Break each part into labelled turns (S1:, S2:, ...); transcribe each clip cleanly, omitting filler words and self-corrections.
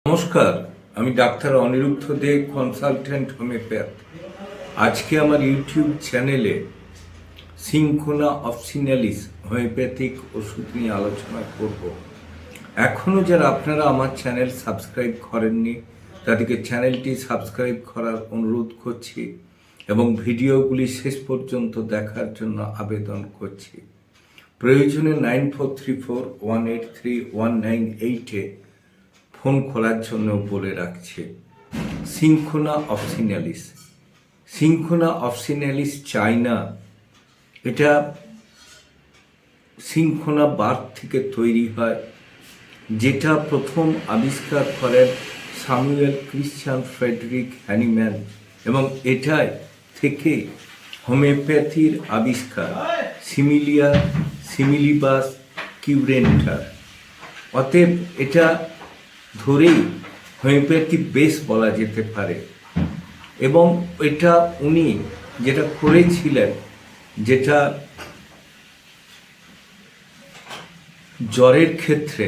S1: নমস্কার, আমি ডাক্তার অনিরুদ্ধ দে, consultant homeopath. আজকে আমার ইউটিউব চ্যানেলে সিনকোনা অফসিনালিস হোমিওপ্যাথিক ওষুধ নিয়ে আলোচনা করব। এখনও যারা আপনারা আমার চ্যানেল সাবস্ক্রাইব করেননি তাদেরকে চ্যানেলটি সাবস্ক্রাইব করার অনুরোধ করছি এবং ভিডিওগুলি শেষ পর্যন্ত দেখার জন্য আবেদন করছি। প্রয়োজনে 9434183198-এ ফোন খোলার জন্য বলে রাখছে। Cinchona officinalis, cinchona officinalis China. এটা সিনকোনা বার্ক থেকে তৈরি হয়, যেটা প্রথম আবিষ্কার করেন স্যামুয়েল ক্রিশ্চিয়ান ফ্রেডরিক হ্যানিম্যান, এবং এটাই থেকে হোমিওপ্যাথির আবিষ্কার সিমিলিয়া সিমিলিবাস কিউরেন্টার। অতএব এটা ধরেই হোমিওপ্যাথি বেস বলা যেতে পারে। এবং এটা উনি যেটা করেছিলেন, যেটা জ্বরের ক্ষেত্রে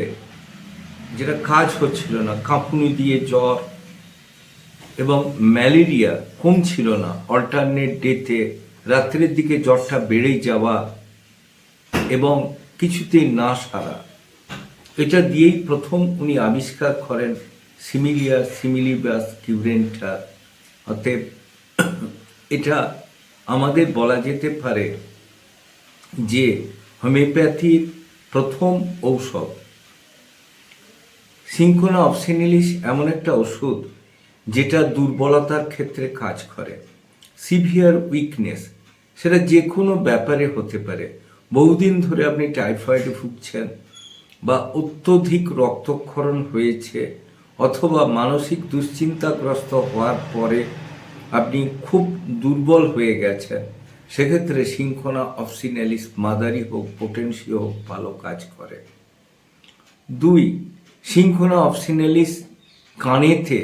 S1: যেটা কাজ হচ্ছিল না, কাঁপুনি দিয়ে জ্বর এবং ম্যালেরিয়া কমছিল না, অল্টারনেট ডেতে রাত্রের দিকে জ্বরটা বেড়েই যাওয়া এবং কিছুতেই না সারা, এটা দিয়েই প্রথম উনি আবিষ্কার করেন সিমিলিয়া সিমিলিবাস কিউরেন্টার। অতএব এটা আমাদের বলা যেতে পারে যে হোমিওপ্যাথির প্রথম ঔষধ। সিনকোনা অফসিনালিস এমন একটা ওষুধ যেটা দুর্বলতার ক্ষেত্রে কাজ করে। সিভিয়ার উইকনেস, সেটা যে কোনো ব্যাপারে হতে পারে। বহুদিন ধরে আপনি টাইফয়েডে ভুগছেন, বা অত্যধিক রক্তক্ষরণ হয়েছে, অথবা মানসিক দুশ্চিন্তাগ্রস্ত হওয়ার পরে আপনি খুব দুর্বল হয়ে গেছেন, সেক্ষেত্রে সিনকোনা অফসিনালিস মাদারি হোক, পোটেন্সি হোক, ভালো কাজ করে। 2, সিনকোনা অফসিনালিস কানেতে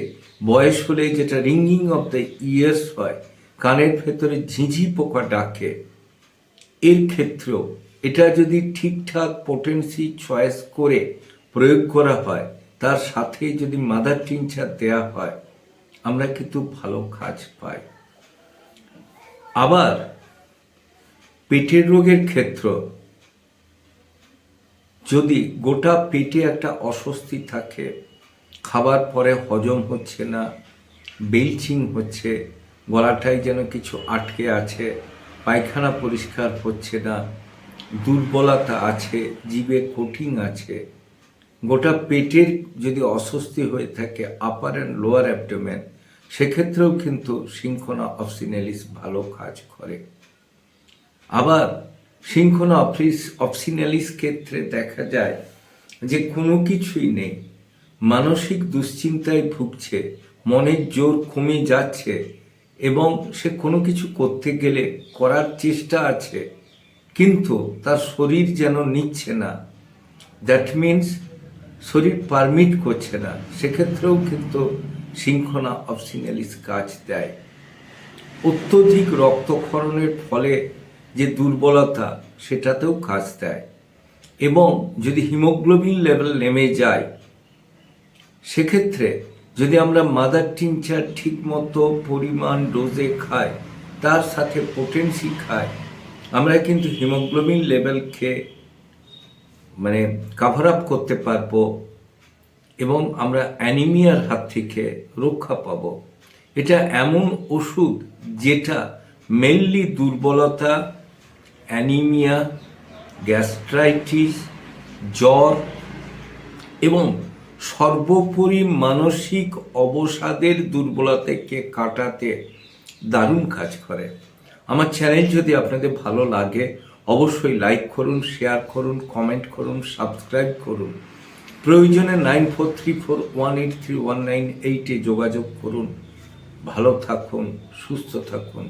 S1: বয়স হলে যেটা রিঙ্গিং অফ দ্য ইয়ার্স হয়, কানের ভেতরে ঝিঁঝি পোকা ডাকে, এর ক্ষেত্রেও এটা যদি ঠিকঠাক পোটেন্সি চয়েস করে প্রয়োগ করা হয়, তার সাথে যদি মাদার টিনচার দেওয়া হয়, আমরা কিন্তু ভালো কাজ পাই। আবার পেটের রোগের ক্ষেত্র, যদি গোটা পেটে একটা অস্বস্তি থাকে, খাবার পরে হজম হচ্ছে না, বেলচিং হচ্ছে, গলাটায় যেন কিছু আটকে আছে, পায়খানা পরিষ্কার হচ্ছে না, দুর্বলতা আছে, জিভে কোটিং আছে, গোটা পেটের যদি অস্বস্তি হয়ে থাকে, আপার অ্যান্ড লোয়ার অ্যাবডোমেন, সেক্ষেত্রেও কিন্তু সিনকোনা অফসিনালিস ভালো কাজ করে। আবার সিনকোনা অফসিনালিস ক্ষেত্রে দেখা যায় যে কোনো কিছুই নেই, মানসিক দুশ্চিন্তায় ভুগছে, মনের জোর কমে যাচ্ছে, এবং সে কোনো কিছু করতে গেলে করার চেষ্টা আছে, কিন্তু তার শরীর যেন নিচ্ছে না, দ্যাট মিনস শরীর পারমিট করছে না, সেক্ষেত্রেও কিন্তু সিনকোনা অফসিনালিস কাজ দেয়। অত্যধিক রক্তক্ষরণের ফলে যে দুর্বলতা, সেটাতেও কাজ দেয়। এবং যদি হিমোগ্লোবিন লেভেল নেমে যায়, সেক্ষেত্রে যদি আমরা মাদার টিনচার ঠিক মতো পরিমাণ ডোজে খাই, তার সাথে পোটেন্সি খাই, আমরা কিন্তু হিমোগ্লোবিন লেভেলকে কাভার আপ করতে পারবো এবং আমরা অ্যানিমিয়ার হাত থেকে রক্ষা পাব। এটা এমন ওষুধ যেটা মেইনলি দুর্বলতা, অ্যানিমিয়া, গ্যাস্ট্রাইটিস, জ্বর এবং সর্বোপরি মানসিক অবসাদের দুর্বলতাকে কাটাতে দারুণ কাজ করে। আমার চ্যানেল যদি আপনাদের ভালো লাগে, অবশ্যই লাইক করুন, শেয়ার করুন, কমেন্ট করুন, সাবস্ক্রাইব করুন। প্রয়োজনে 9434183198-এ যোগাযোগ করুন। ভালো থাকুন, সুস্থ থাকুন।